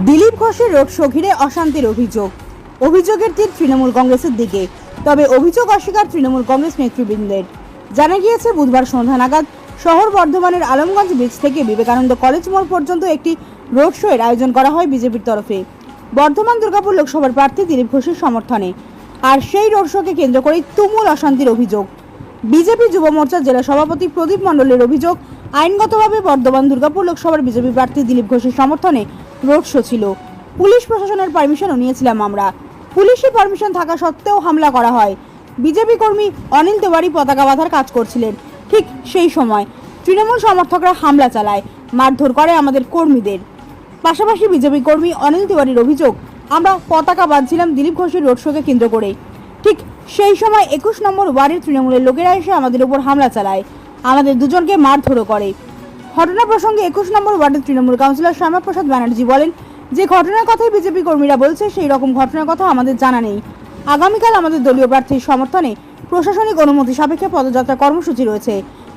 দিলীপ ঘোষের road show ঘিরে অশান্তির অভিযোগের তীর তৃণমূল কংগ্রেসের দিকে। তবে অভিযোগ অস্বীকার তৃণমূল কংগ্রেস নেতৃবৃন্দের। জানা গিয়েছে বুধবার সন্ধ্যা নাগাদ শহর বর্ধমানের আলমগঞ্জ ব্রিজ থেকে বিবেকানন্দ কলেজ মোড় পর্যন্ত একটি রোড শো এর আয়োজন করা হয় বিজেপির তরফে বর্ধমান দুর্গাপুর লোকসভার প্রার্থী দিলীপ ঘোষের সমর্থনে। আর সেই রোড শোকে কেন্দ্র করে তুমুল অশান্তির অভিযোগ। বিজেপি যুব মোর্চার জেলা সভাপতি প্রদীপ মণ্ডলের অভিযোগ, আইনগতভাবে বর্ধমান দুর্গাপুর লোকসভার বিজেপি প্রার্থী দিলীপ ঘোষের সমর্থনে রোড শো ছিল। পুলিশ প্রশাসনের পারমিশনও নিয়েছিলাম আমরা। পুলিশের পারমিশন থাকা সত্ত্বেও হামলা করা হয়। বিজেপি কর্মী অনিল তেওয়ারি পতাকা বাঁধার কাজ করছিলেন। ঠিক সেই সময় তৃণমূল সমর্থকরা হামলা চালায়, মারধর করে আমাদের কর্মীদের। পাশাপাশি বিজেপি কর্মী অনিল তেওয়ারির অভিযোগ, আমরা পতাকা বাঁধছিলাম দিলীপ ঘোষের রোড শোকে কেন্দ্র করে। ঠিক সেই সময় 21 নম্বর ওয়ার্ডের তৃণমূলের লোকেরা এসে আমাদের উপর হামলা চালায়, আমাদের দুজনকে মারধরও করে। ঘটনা প্রসঙ্গে 21 নম্বর ওয়ার্ডের তৃণমূল কাউন্সিলর শ্যামাপ্রসাদ ব্যানার্জি বলেন, যে ঘটনার কথাই বিজেপি কর্মীরা বলছে সেই রকম ঘটনার কথা আমাদের জানা নেই। আগামীকাল আমাদের দলীয় প্রার্থীর সমর্থনে প্রশাসনিক অনুমতি সাপেক্ষে পদযাত্রা কর্মসূচি রয়েছে।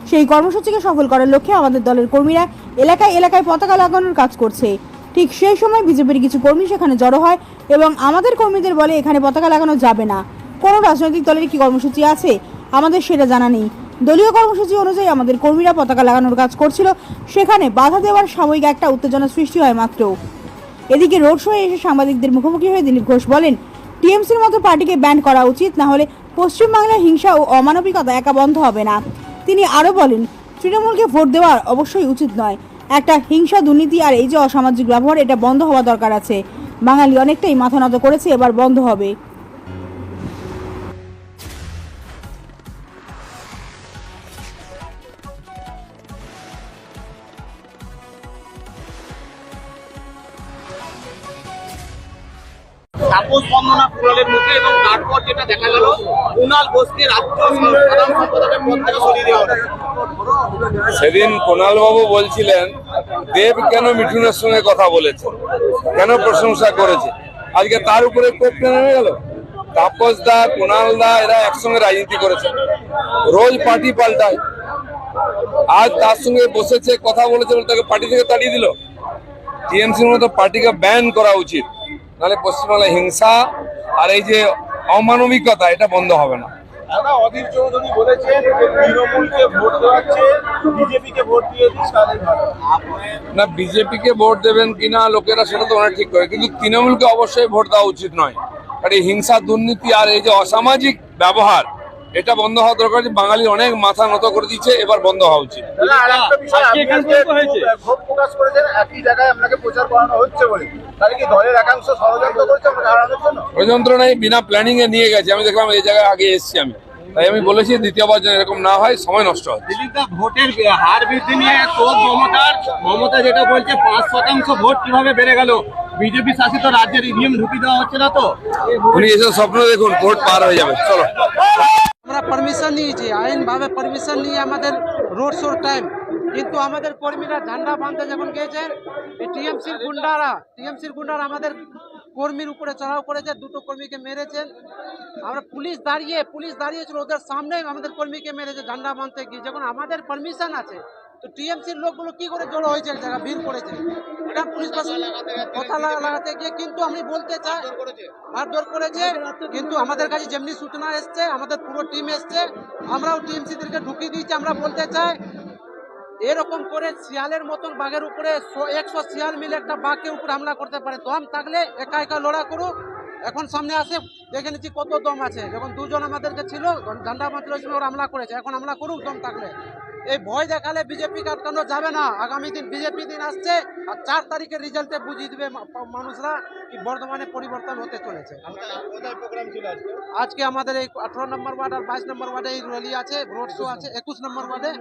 সেই কর্মসূচিকে সফল করার লক্ষ্যে আমাদের দলের কর্মীরা এলাকায় এলাকায় পতাকা লাগানোর কাজ করছে। ঠিক সেই সময় বিজেপির কিছু কর্মী সেখানে জড়ো হয় এবং আমাদের কর্মীদের বলে এখানে পতাকা লাগানো যাবে না। কোনো রাজনৈতিক দলের কি কর্মসূচি আছে আমাদের সেটা জানা নেই। দলীয় কর্মসূচি অনুযায়ী আমাদের কর্মীরা পতাকা লাগানোর কাজ করছিল, সেখানে বাধা দেওয়ার সাময়িক একটা উত্তেজনা সৃষ্টি হয় মাত্র। এদিকে রোড শোয়ে এসে সাংবাদিকদের মুখোমুখি হয়ে দিলীপ ঘোষ বলেন, টিএমসির মতো পার্টিকে ব্যান করা উচিত, না হলে পশ্চিমবাংলার হিংসা ও অমানবিকতা একা বন্ধ হবে না। তিনি আরও বলেন, তৃণমূলকে ভোট দেওয়া অবশ্যই উচিত নয়। একটা হিংসা, দুর্নীতি আর এই যে অসামাজিক ব্যবহার, এটা বন্ধ হওয়া দরকার আছে। বাঙালি অনেকটাই মাথা নত করেছে, এবার বন্ধ হবে। তাপস বন্দনা কুণালের মুখে এবং তারপর যেটা দেখা গেল কুণাল ঘোষকে রাজ্য সাধারণ সম্পাদকের পদ থেকে সরিয়ে দেওয়া হলো। সেদিন কুণাল বাবু বলছিলেন দেব কেন মিঠুনের সঙ্গে কথা বলেছে, কেন প্রশংসা করেছে, আজকে তার উপরে কোপ কেন হয়ে গেল? তাপস দা, কুণাল দা এরা একসঙ্গে রাজনীতি করেছে, রোজ পার্টি পাল্টায়। আজ তার সঙ্গে বসেছে, কথা বলেছে বলে তাকে পার্টি থেকে তাড়িয়ে দিল। টিএমসির মতো পার্টিকে ব্যান করা উচিত, নাহলে পশ্চিমবাংলায় হিংসা আর এই যে অমানবিকতা এটা বন্ধ হবে না। অধীর চৌধুরী বলেছেন তৃণমূলকে ভোট দেওয়াচ্ছে, বিজেপিকে ভোট দিয়ে দিস তাহলে ভালো। না, বিজেপিকে ভোট দেবেন কিনা লোকেরা সেটা তো অনেক ঠিক করে, কিন্তু তৃণমূলকে অবশ্যই ভোট দেওয়া উচিত নয়। আর এই হিংসা, দুর্নীতি আর এই যে অসামাজিক ব্যবহার এটা বন্ধ হওয়া দরকার। বাঙালি অনেক মাথা নত করে দিচ্ছে, এবার বন্ধ হওয়া উচিত। ক্ষোভ প্রকাশ করেছেন একই জায়গায় আপনাকে প্রচার করানো হচ্ছে বলে, তাহলে কি দলের একাংশ ষড়যন্ত্র করছে আপনাকে হারানোর জন্য? ষড়যন্ত্র নেই, বিনা প্ল্যানিং এ নিয়ে গেছে। আমি দেখলাম এই জায়গায় আগে এসেছি আমি, তাই আমি বলেছি দ্বিতীয়বার যেন এরকম না হয়, সময় নষ্ট হয়। দিলীপদা, ভোটের হার বৃদ্ধি নিয়ে তোর মমতা যেটা বলছে 5% ভোট কিভাবে বেড়ে গেল, বিজেপি শাসিত রাজ্যের ইভিএম ঢুকিয়ে দেওয়া হচ্ছে না তো? উনি এসব স্বপ্ন দেখুন, ভোট পার হয়ে যাবে। চলো, আমরা পারমিশন নিয়েছি, আইনভাবে পারমিশন নিয়ে আমাদের রোড শোর টাইম, কিন্তু আমাদের কর্মীরা ঝান্ডা বাঁধতে যখন গিয়েছেন, এই টিএমসির গুন্ডারা আমাদের কর্মীর উপরে চড়াও করেছে, দুটো কর্মীকে মেরেছেন। আমরা পুলিশ দাঁড়িয়েছিল ওদের সামনে, আমাদের কর্মীকে মেরেছে ঝান্ডা বাঁধতে গিয়ে, যখন আমাদের পারমিশন আছে। তো টিএমসির লোকগুলো কি করে জড়ো হয়েছে, এক জায়গায় ভিড় করেছে, এটা পুলিশ কথা লাগাতে গিয়ে। কিন্তু আমি বলতে চাই, মারধর করেছে, কিন্তু আমাদের কাছে যেমনি সূচনা এসছে, আমাদের পুরো টিম এসছে, আমরাও টিএমসিদেরকে ঢুকিয়ে দিয়েছি। আমরা বলতে চাই, এরকম করে শিয়ালের মতন বাঘের উপরে 100 শিয়াল মিলে একটা বাঘকে উপরে হামলা করতে পারে। দম থাকলে একা একা লড়া করুক। এখন সামনে আসে, দেখে নিচ্ছি কত দম আছে। যখন দুজন আমাদেরকে ছিল, ঝান্ডা বাঁধতে ওরা হামলা করেছে, এখন হামলা করুক দম থাকলে। এই ভয় দেখালে বিজেপি আটকানো যাবে না। আগামী দিন বিজেপি দিন আসছে, আর 4 তারিখের রেজাল্টে বুঝিয়ে দিবে মানুষরা কি বর্ধমানে পরিবর্তন হতে চলেছে। আজকে আমাদের এই 18 নম্বর ওয়ার্ড আর 22 নম্বর ওয়ার্ডে এই র্যালি আছে, রোড শো আছে, 21 নম্বর ওয়ার্ডে।